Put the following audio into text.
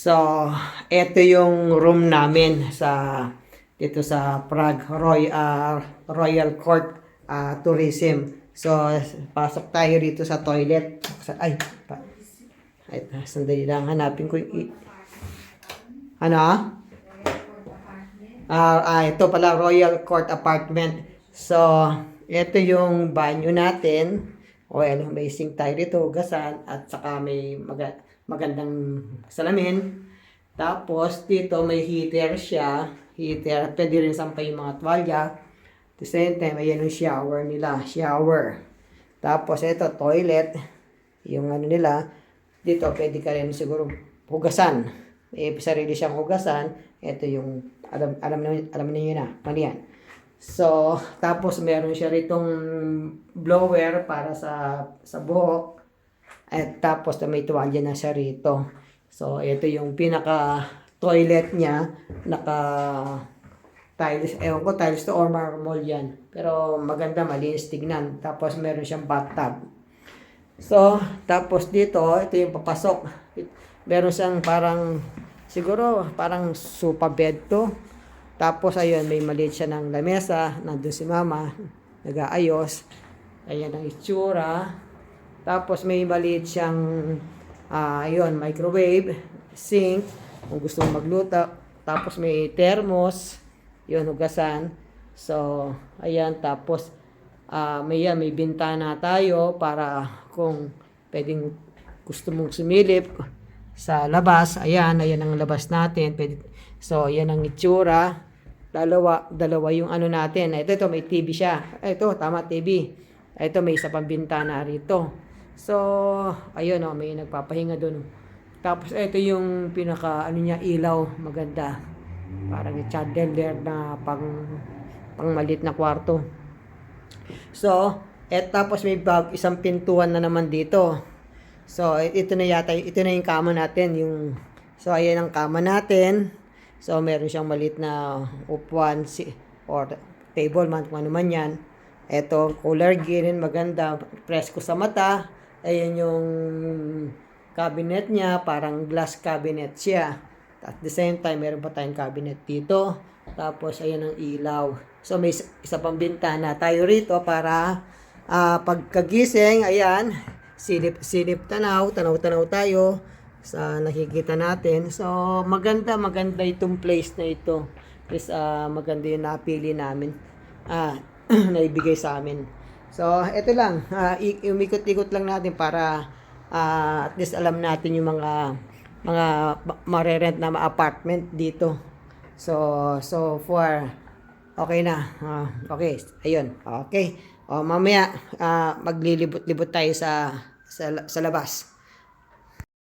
So, ito yung room namin dito sa Prague Royal Court Tourism. So, pasok tayo dito sa toilet. Sandali lang, hanapin ko yung ano? Ito pala, Royal Court Apartment. So, ito yung banyo natin. Well, may sink tayo dito, hugasan, at saka may magandang salamin. Tapos, dito may heater siya. Heater, pwede rin sampay yung mga tuwalya. At the same time, ayan yung shower nila. Shower. Tapos, ito, toilet. Yung ano nila. Dito, pwede ka rin siguro hugasan. May sarili siyang hugasan. Ito yung, alam niyo na, mali yan. So, tapos meron siya ritong blower para sa buhok. At tapos may tuwalya na siya rito. So, ito yung pinaka toilet niya. Naka tiles, ewan ko, tiles to or marble yan. Pero maganda, malinis tignan. Tapos meron siyang bathtub. So, tapos dito, ito yung papasok. Meron siyang parang, siguro parang sofa bed to. Tapos ayun, may maliit siya ng lamesa. Nandun si mama, nag-aayos. Ayan ang itsura. Tapos may maliit siyang, ayun, microwave, sink, kung gusto mong magluto. Tapos may thermos, yun, hugasan. So, ayan, tapos may bintana tayo para kung pwedeng gusto mong sumilip sa labas. Ayan ang labas natin. So, ayan ang itsura. Dalawa yung ano natin. Ito, may TV siya. Ito, tama, TV. Ito, may isa pang bintana rito. So, ayun, may nagpapahinga doon. Tapos, ito yung pinaka, ilaw. Maganda. Parang chandelier na pang malit na kwarto. So, tapos may isang pintuan na naman dito. So, ito na yung kama natin. So, ayan ang kama natin. So, meron siyang maliit na upuan or table man, kung ano man yan. Ito, color green, maganda, presko sa mata. Ayan yung cabinet niya, parang glass cabinet siya. At the same time, meron pa tayong cabinet dito. Tapos, ayan ang ilaw. So, may isa pang bintana tayo rito para pagkagising, ayan, silip tanaw tayo sa nakikita natin. So, maganda itong place na ito. Is maganda yung napili namin. Naibigay sa amin. So, ito lang. Umikot-ikot lang natin para at least alam natin yung mga marerent na apartment dito. So for okay na. Okay, ayun. Okay. Mamaya maglilibot-libot tayo sa labas.